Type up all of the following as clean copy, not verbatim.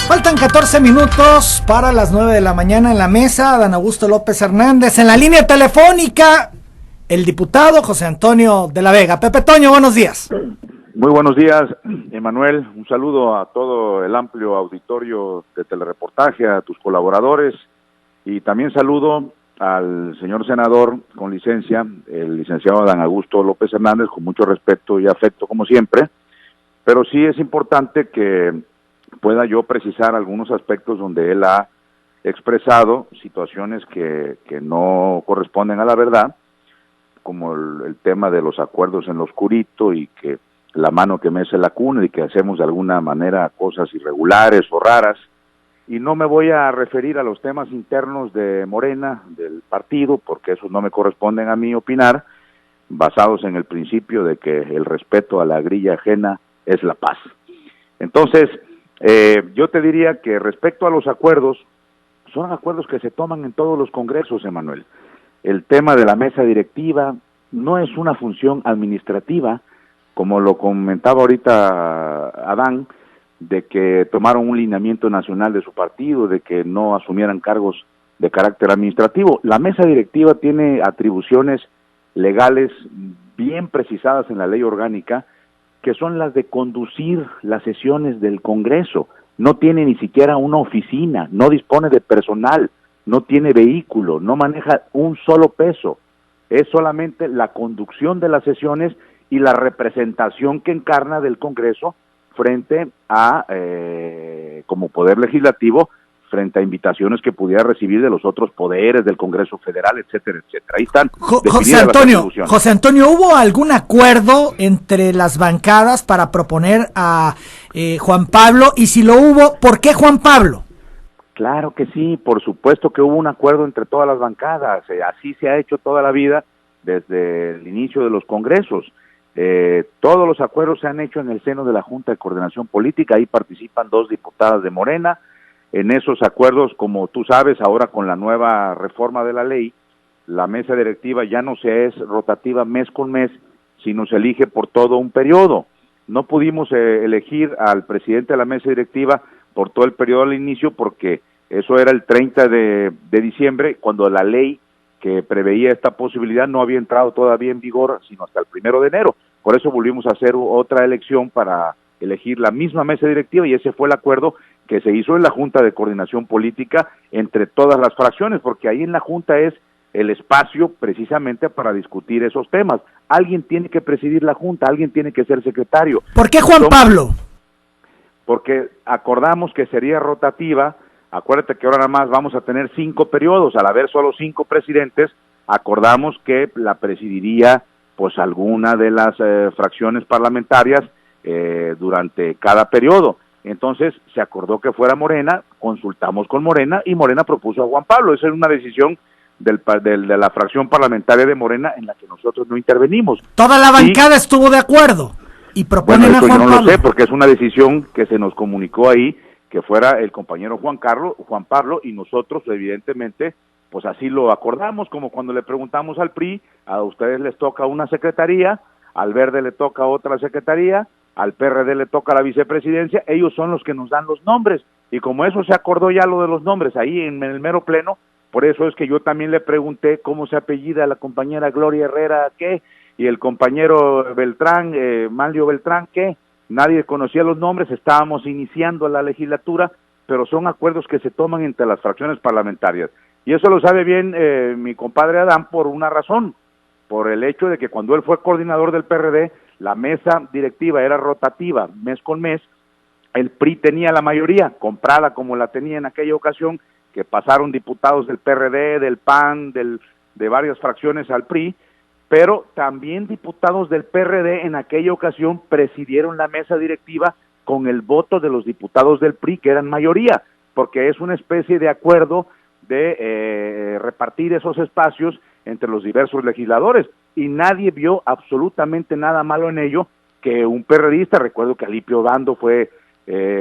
Faltan 14 minutos para las 9 de la mañana en la mesa. Dan Augusto López Hernández. En la línea telefónica, el diputado José Antonio de la Vega. Pepe Toño, buenos días. Muy buenos días, Emanuel. Un saludo a todo el amplio auditorio de Telereportaje, a tus colaboradores, y también saludo al señor senador con licencia, el licenciado Dan Augusto López Hernández, con mucho respeto y afecto como siempre, pero sí es importante que pueda yo precisar algunos aspectos donde él ha expresado situaciones que no corresponden a la verdad, como el tema de los acuerdos en lo oscurito y que la mano que mece la cuna y que hacemos de alguna manera cosas irregulares o raras. Y no me voy a referir a los temas internos de Morena, del partido, porque esos no me corresponden a mí opinar, basados en el principio de que el respeto a la grilla ajena es la paz. Entonces, yo te diría que respecto a los acuerdos, son acuerdos que se toman en todos los congresos, Emanuel. El tema de la mesa directiva no es una función administrativa, como lo comentaba ahorita Adán, de que tomaron un lineamiento nacional de su partido, de que no asumieran cargos de carácter administrativo. La mesa directiva tiene atribuciones legales bien precisadas en la ley orgánica, que son las de conducir las sesiones del Congreso. No tiene ni siquiera una oficina, no dispone de personal, no tiene vehículo, no maneja un solo peso. Es solamente la conducción de las sesiones y la representación que encarna del Congreso frente a, como poder legislativo, frente a invitaciones que pudiera recibir de los otros poderes del Congreso Federal, etcétera, etcétera. Ahí están José Antonio, ¿hubo algún acuerdo entre las bancadas para proponer a Juan Pablo? Y si lo hubo, ¿por qué Juan Pablo? Claro que sí, por supuesto que hubo un acuerdo entre todas las bancadas, así se ha hecho toda la vida desde el inicio de los congresos. Todos los acuerdos se han hecho en el seno de la Junta de Coordinación Política, ahí participan 2 diputadas de Morena. En esos acuerdos, como tú sabes, ahora con la nueva reforma de la ley, la mesa directiva ya no se es rotativa mes con mes, sino se elige por todo un periodo. No pudimos elegir al presidente de la mesa directiva por todo el periodo al inicio, porque eso era el 30 de diciembre, cuando la ley que preveía esta posibilidad no había entrado todavía en vigor, sino hasta el 1 de enero. Por eso volvimos a hacer otra elección para elegir la misma mesa directiva, y ese fue el acuerdo que se hizo en la Junta de Coordinación Política entre todas las fracciones, porque ahí en la Junta es el espacio precisamente para discutir esos temas. Alguien tiene que presidir la Junta, alguien tiene que ser secretario. ¿Por qué Juan Pablo? Porque acordamos que sería rotativa. Acuérdate que ahora nada más vamos a tener 5 periodos, al haber solo 5 presidentes, acordamos que la presidiría pues alguna de las fracciones parlamentarias durante cada periodo. Entonces se acordó que fuera Morena, consultamos con Morena y Morena propuso a Juan Pablo. Esa es una decisión de la fracción parlamentaria de Morena en la que nosotros no intervenimos. Toda la bancada estuvo de acuerdo y proponen a Juan Pablo. Yo no lo sé porque es una decisión que se nos comunicó ahí, que fuera el compañero Juan Pablo, y nosotros evidentemente pues así lo acordamos, como cuando le preguntamos al PRI, a ustedes les toca una secretaría, al Verde le toca otra secretaría, al PRD le toca la vicepresidencia, ellos son los que nos dan los nombres, y como eso se acordó ya lo de los nombres ahí en el mero pleno, por eso es que yo también le pregunté cómo se apellida la compañera Gloria Herrera, ¿qué? Y el compañero Beltrán, Manlio Beltrán, ¿qué? Nadie conocía los nombres, estábamos iniciando la legislatura, pero son acuerdos que se toman entre las fracciones parlamentarias. Y eso lo sabe bien mi compadre Adán por una razón, por el hecho de que cuando él fue coordinador del PRD, la mesa directiva era rotativa, mes con mes, el PRI tenía la mayoría, comprada como la tenía en aquella ocasión, que pasaron diputados del PRD, del PAN, de varias fracciones al PRI, pero también diputados del PRD en aquella ocasión presidieron la mesa directiva con el voto de los diputados del PRI, que eran mayoría, porque es una especie de acuerdo de repartir esos espacios entre los diversos legisladores, y nadie vio absolutamente nada malo en ello, que un PRDista, recuerdo que Alipio Bando fue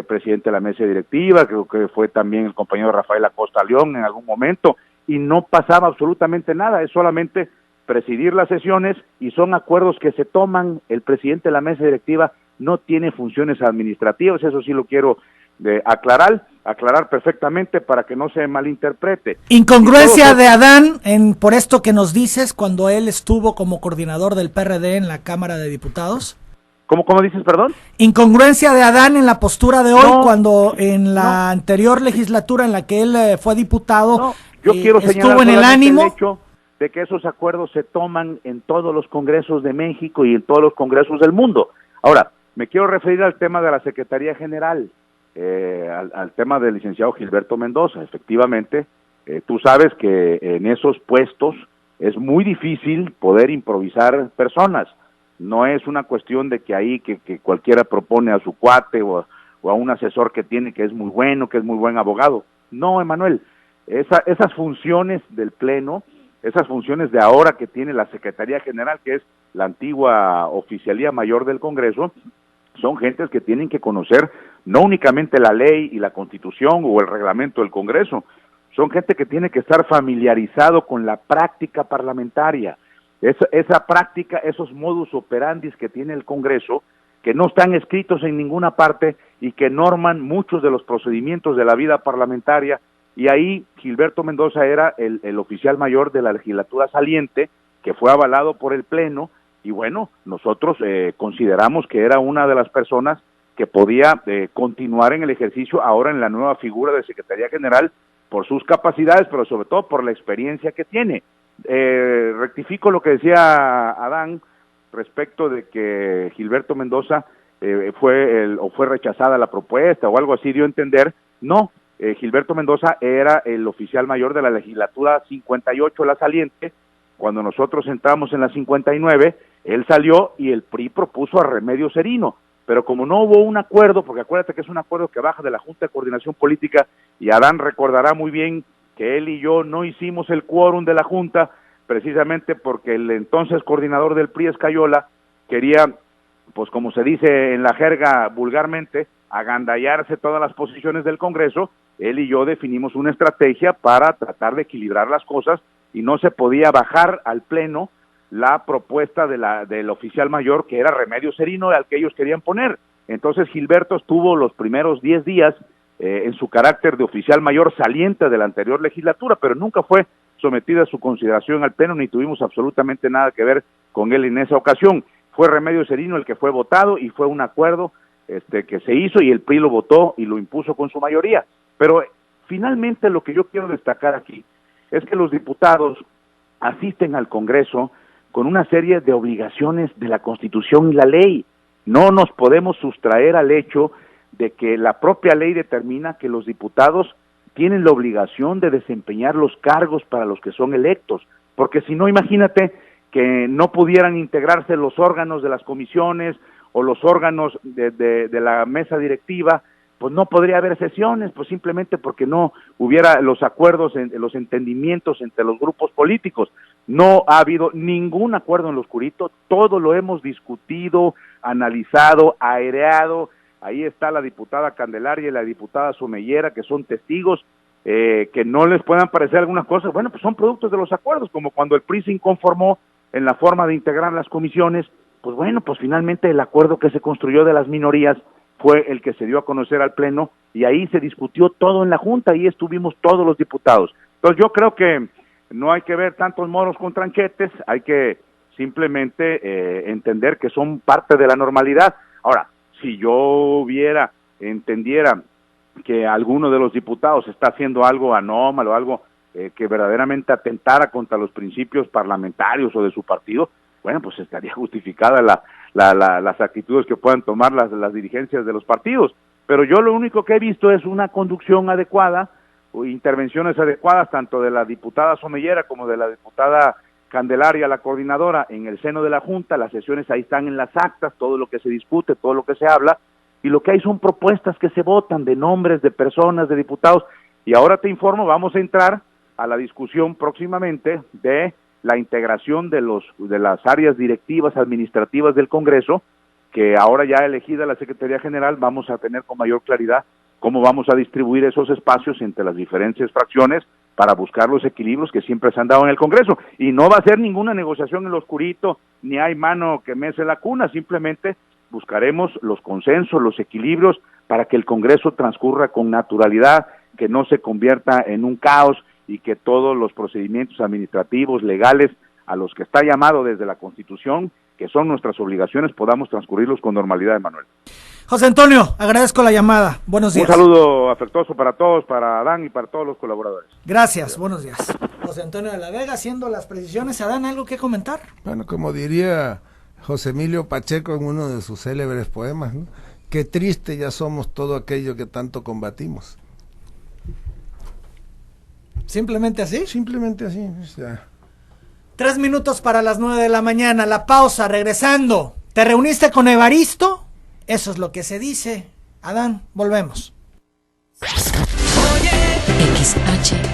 presidente de la mesa directiva, creo que fue también el compañero Rafael Acosta León en algún momento, y no pasaba absolutamente nada, es solamente presidir las sesiones, y son acuerdos que se toman. El presidente de la mesa directiva no tiene funciones administrativas, eso sí lo quiero de aclarar perfectamente para que no se malinterprete. Incongruencia de Adán por esto que nos dices cuando él estuvo como coordinador del PRD en la Cámara de Diputados. ¿Cómo dices, perdón? Incongruencia de Adán en la postura de hoy cuando en la anterior legislatura en la que él fue diputado yo quiero estuvo en el ánimo el hecho de que esos acuerdos se toman en todos los congresos de México y en todos los congresos del mundo. Ahora, me quiero referir al tema de la Secretaría General, al tema del licenciado Gilberto Mendoza. Efectivamente, tú sabes que en esos puestos es muy difícil poder improvisar personas. No es una cuestión de que ahí que cualquiera propone a su cuate o a un asesor que tiene que es muy bueno, que es muy buen abogado. No, Emanuel, esas funciones del Pleno, esas funciones de ahora que tiene la Secretaría General, que es la antigua Oficialía Mayor del Congreso, son gentes que tienen que conocer no únicamente la ley y la Constitución o el reglamento del Congreso, son gente que tiene que estar familiarizado con la práctica parlamentaria. Esa práctica, esos modus operandi que tiene el Congreso, que no están escritos en ninguna parte y que norman muchos de los procedimientos de la vida parlamentaria, y ahí Gilberto Mendoza era el oficial mayor de la legislatura saliente, que fue avalado por el Pleno, y bueno, nosotros consideramos que era una de las personas que podía continuar en el ejercicio ahora en la nueva figura de Secretaría General por sus capacidades, pero sobre todo por la experiencia que tiene. Rectifico lo que decía Adán respecto de que Gilberto Mendoza fue rechazada la propuesta o algo así dio a entender. No, Gilberto Mendoza era el oficial mayor de la legislatura 58, la saliente. Cuando nosotros entramos en la 59, él salió y el PRI propuso a Remedios Serino, pero como no hubo un acuerdo, porque acuérdate que es un acuerdo que baja de la Junta de Coordinación Política, y Adán recordará muy bien que él y yo no hicimos el quórum de la Junta, precisamente porque el entonces coordinador del PRI, Escayola, quería, pues como se dice en la jerga vulgarmente, agandallarse todas las posiciones del Congreso. Él y yo definimos una estrategia para tratar de equilibrar las cosas, y no se podía bajar al Pleno la propuesta del oficial mayor, que era Remedios Serino, al que ellos querían poner. Entonces Gilberto estuvo los primeros 10 días en su carácter de oficial mayor saliente de la anterior legislatura, pero nunca fue sometida a su consideración al Pleno, ni tuvimos absolutamente nada que ver con él en esa ocasión. Fue Remedios Serino el que fue votado, y fue un acuerdo que se hizo, y el PRI lo votó y lo impuso con su mayoría. Pero finalmente lo que yo quiero destacar aquí es que los diputados asisten al Congreso con una serie de obligaciones de la Constitución y la ley. No nos podemos sustraer al hecho de que la propia ley determina que los diputados tienen la obligación de desempeñar los cargos para los que son electos, porque si no, imagínate que no pudieran integrarse los órganos de las comisiones o los órganos de la mesa directiva, pues no podría haber sesiones, pues simplemente porque no hubiera los acuerdos, los entendimientos entre los grupos políticos. No ha habido ningún acuerdo en lo oscurito, todo lo hemos discutido, analizado, aireado. Ahí está la diputada Candelaria y la diputada Somellera, que son testigos, que no les puedan parecer algunas cosas, bueno, pues son productos de los acuerdos, como cuando el PRI se inconformó en la forma de integrar las comisiones, pues bueno, pues finalmente el acuerdo que se construyó de las minorías fue el que se dio a conocer al Pleno, y ahí se discutió todo en la Junta, ahí estuvimos todos los diputados. Entonces yo creo que no hay que ver tantos moros con tranchetes, hay que simplemente entender que son parte de la normalidad. Ahora, si yo entendiera que alguno de los diputados está haciendo algo anómalo, algo que verdaderamente atentara contra los principios parlamentarios o de su partido, bueno, pues estaría justificada las actitudes que puedan tomar las dirigencias de los partidos. Pero yo lo único que he visto es una conducción adecuada, o intervenciones adecuadas, tanto de la diputada Somellera como de la diputada Candelaria, la coordinadora, en el seno de la Junta. Las sesiones ahí están en las actas, todo lo que se discute, todo lo que se habla, y lo que hay son propuestas que se votan de nombres, de personas, de diputados. Y ahora te informo, vamos a entrar a la discusión próximamente de la integración de las áreas directivas administrativas del Congreso, que ahora ya elegida la Secretaría General, vamos a tener con mayor claridad cómo vamos a distribuir esos espacios entre las diferentes fracciones para buscar los equilibrios que siempre se han dado en el Congreso. Y no va a ser ninguna negociación en lo oscurito, ni hay mano que mece la cuna, simplemente buscaremos los consensos, los equilibrios para que el Congreso transcurra con naturalidad, que no se convierta en un caos y que todos los procedimientos administrativos, legales, a los que está llamado desde la Constitución, que son nuestras obligaciones, podamos transcurrirlos con normalidad, Manuel. José Antonio, agradezco la llamada. Buenos días. Un saludo afectuoso para todos, para Adán y para todos los colaboradores. Gracias, buenos días. José Antonio de la Vega haciendo las precisiones. Adán, ¿algo que comentar? Bueno, como diría José Emilio Pacheco en uno de sus célebres poemas, ¿no? Qué triste ya somos todo aquello que tanto combatimos. ¿Simplemente así? Simplemente así. O sea. 3 minutos para las 9 de la mañana, la pausa, regresando. ¿Te reuniste con Evaristo? Eso es lo que se dice. Adán, volvemos. XH